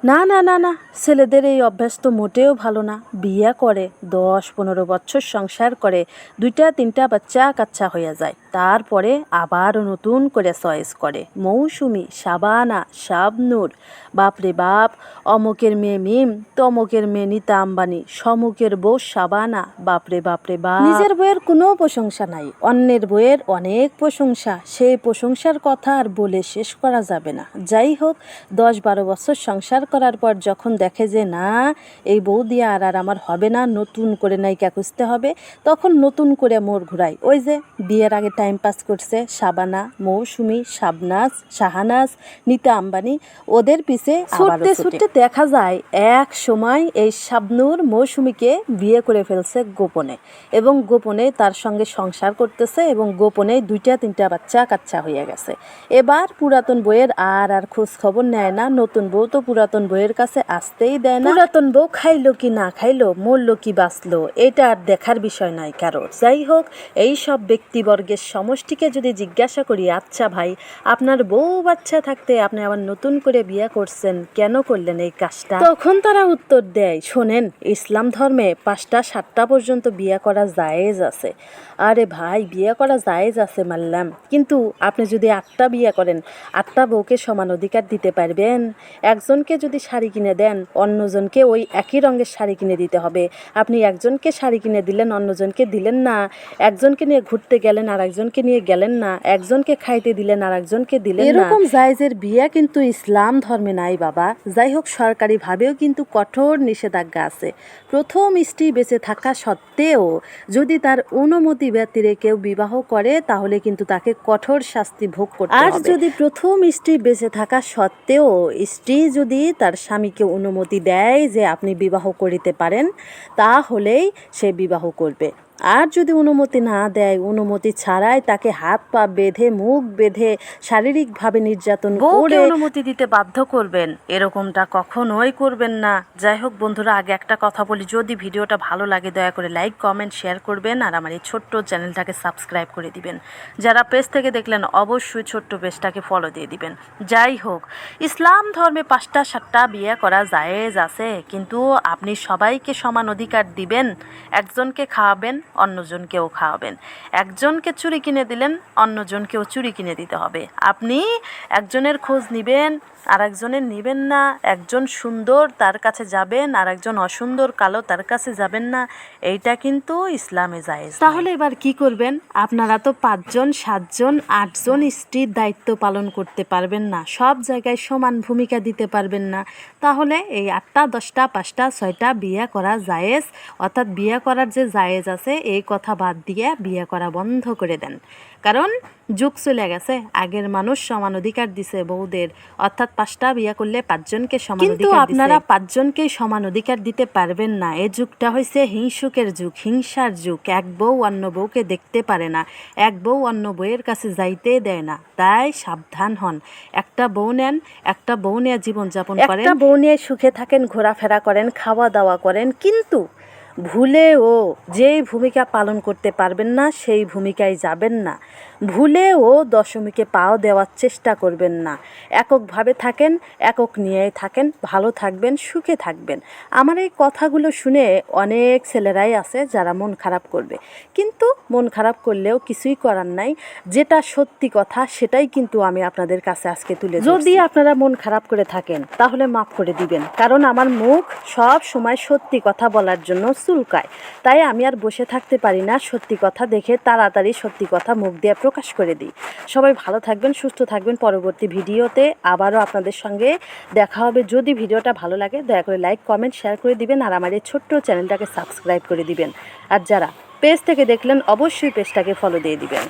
না না না না, ছেলেদের এই অভ্যাস তো মোটেও ভালো না। বিয়ে করে 10-15 বছর সংসার করে, 2-3টা বাচ্চা কাচ্চা হয়ে যায়, তারপরে আবার নতুন করে চয়েস করে মৌসুমি, শাবানা, শাবনূর। বাপরে বাপ, অমুকের মেয়ে মিম, তমুকের মেয়ে নীতা আম্বানি, সমুকের বউ শাবানা। বাপরে বাপরে বাপ, নিজের বইয়ের কোনো প্রশংসা নাই, অন্যের বইয়ের অনেক প্রশংসা। সেই প্রশংসার কথা আর বলে শেষ করা যাবে না। যাই হোক, 10-12 বছর সংসার করার পর যখন দেখে যে না, এই বউ দিয়ে আর আমার হবে না, নতুন করে নায়িকা খুঁজতে হবে, তখন নতুন করে মোড় ঘুরায়। ওই যে বিয়ের আগে টাইম পাস করছে শাবানা, মৌসুমি, শাবনাজ, শাহানাজ, নীতা আম্বানি, ওদের পিছে ছুটতে ছুটতে দেখা যায় এক সময় এই শাবনূর মৌসুমিকে বিয়ে করে ফেলছে গোপনে, এবং গোপনে তার সঙ্গে সংসার করতেছে, এবং গোপনে 2-3টা বাচ্চা কাচ্চা হয়ে গেছে। এবার পুরাতন বইয়ের আর খোঁজ খবর নেয় না, নতুন বউ তো পুরাতন বইয়ের কাছে আসতেই দেয় না। পুরাতন বউ খাইলো কি না খাইলো, মরলো কি বাঁচলো, এটা আর দেখার বিষয় নয় কারো। যাই হোক, এই সব ব্যক্তিবর্গের সমষ্টিকে যদি জিজ্ঞাসা করি, আচ্ছা ভাই, আপনার বউ বাচ্চা থাকতে আপনি আবার নতুন করে বিয়ে করছেন, কেন করলেন এই কাজটা? তখন তারা উত্তর দেয়, শোনেন, ইসলাম ধর্মে 5টা-7টা পর্যন্ত বিয়ে করা জায়েজ আছে। আরে ভাই, বিয়ে করা জায়েজ আছে মানলাম, কিন্তু আপনি যদি 8টা বিয়ে করেন, 8টা বউকে সমান অধিকার দিতে পারবেন? একজনকে যদি শাড়ি কিনে দেন, অন্যজনকে ওই একই রঙের শাড়ি কিনে দিতে হবে। আপনি একজনকে শাড়ি কিনে দিলেন, অন্যজনকে দিলেন না। একজনকে নিয়ে ঘুরতে গেলেন, আর একজনকে নিয়ে গেলেন না। একজনকে খাইতে দিলেন, আর একজনকে দিলেন না। এরকম জায়েজের বিয়ে কিন্তু ইসলাম ধর্মে নাই বাবা। যাই হোক, সরকারিভাবেও কিন্তু কঠোর নিষেধাজ্ঞা আছে। প্রথম স্ত্রী বেঁচে থাকা সত্ত্বেও যদি তার অনুমতি ব্যতিরে কেউ বিবাহ করে, তাহলে কিন্তু তাকে কঠোর শাস্তি ভোগ করতে হবে। আর যদি প্রথম স্ত্রী বেঁচে থাকা সত্ত্বেও স্ত্রী যদি তার স্বামীকে অনুমতি দেয় যে আপনি বিবাহ করিতে পারেন, তাহলেই সে বিবাহ করবে। আর যদি অনুমতি না দেয়, অনুমতি ছাড়াই তাকে হাত পা বেঁধে, মুখ বেঁধে শারীরিকভাবে নির্যাতন করে অনুমতি দিতে বাধ্য করবেন, এরকমটা কখনোই করবেন না। যাই হোক বন্ধুরা, আগে একটা কথা বলি, যদি ভিডিওটা ভালো লাগে দয়া করে লাইক, কমেন্ট, শেয়ার করবেন, আর আমার এই ছোট্ট চ্যানেলটাকে সাবস্ক্রাইব করে দিবেন। যারা পেজ থেকে দেখলেন অবশ্যই ছোট্ট পেজটাকে ফলো দিয়ে দিবেন। যাই হোক, ইসলাম ধর্মে 5টা-7টা বিয়ে করা জায়েজ আছে, কিন্তু আপনি সবাইকে সমান অধিকার দিবেন। একজনকে খাওয়াবেন, অন্যজনকেও খাওয়াবেন। একজনকে চুড়ি কিনে দিলেন, অন্যজনকেও চুড়ি কিনে দিতে হবে। আপনি একজনের খোঁজ নিবেন, আর একজনের নিবেন না। একজন সুন্দর, তার কাছে যাবেন, আর একজন অসুন্দর কালো, তার কাছে যাবেন না। এইটা কিন্তু ইসলামে জায়েজ। তাহলে এবার কি করবেন? আপনারা তো 5জন, 7জন, 8জন স্ত্রীর দায়িত্ব পালন করতে পারবেন না, সব জায়গায় সমান ভূমিকা দিতে পারবেন না। তাহলে এই 8টা, 10টা, 5টা, 6টা বিয়ে করা জায়েজ, অর্থাৎ বিয়ে করার যে জায়েজ আছে এই কথা বাদ দিয়ে বিয়ে করা বন্ধ করে দেন। কারণ যুগ চলে গেছে, আগের মানুষ সমান অধিকার দিছে বউদের, অর্থাৎ 5টা বিয়ে করলে 5জনকে সমান অধিকার দিছে। কিন্তু আপনারা 5জনকেই সমান অধিকার দিতে পারবেন না। এই যুগটা হয়েছে হিংসুকের যুগ, হিংসার যুগ। এক বউ অন্য বউকে দেখতে পারে না, এক বউ অন্য বউয়ের কাছে যাইতে দেয় না। তাই সাবধান হন। একটা বউ নেন, একটা বউ নিয়ে জীবনযাপন করেন, একটা বউ নিয়ে সুখে থাকেন, ঘোরাফেরা করেন, খাওয়া দাওয়া করেন, কিন্তু ভুলেও যেই ভূমিকা পালন করতে পারবেন না সেই ভূমিকায় যাবেন না। ভুলেও দশমীকে পাও দেওয়ার চেষ্টা করবেন না। এককভাবে থাকেন, একক নিয়েই থাকেন, ভালো থাকবেন, সুখে থাকবেন। আমার এই কথাগুলো শুনে অনেক ছেলেরাই আছে যারা মন খারাপ করবে, কিন্তু মন খারাপ করলেও কিছুই করার নাই। যেটা সত্যি কথা সেটাই কিন্তু আমি আপনাদের কাছে আজকে তুলে ধরছি। যদি আপনারা মন খারাপ করে থাকেন তাহলে মাফ করে দিবেন, কারণ আমার মুখ সব সময় সত্যি কথা বলার জন্য চুলকায়। তাই আমি আর বসে থাকতে পারি না, সত্যি কথা দেখে তাড়াতাড়ি সত্যি কথা মুখ দিয়ে প্রকাশ করে দিই। সবাই ভালো থাকবেন, সুস্থ থাকবেন। পরবর্তী ভিডিওতে আবারও আপনাদের সঙ্গে দেখা হবে। যদি ভিডিওটা ভালো লাগে দয়া করে লাইক, কমেন্ট, শেয়ার করে দিবেন, আর আমার এই ছোট্ট চ্যানেলটাকে সাবস্ক্রাইব করে দিবেন। আর যারা পেজ থেকে দেখলেন অবশ্যই পেজটাকে ফলো দিয়ে দিবেন।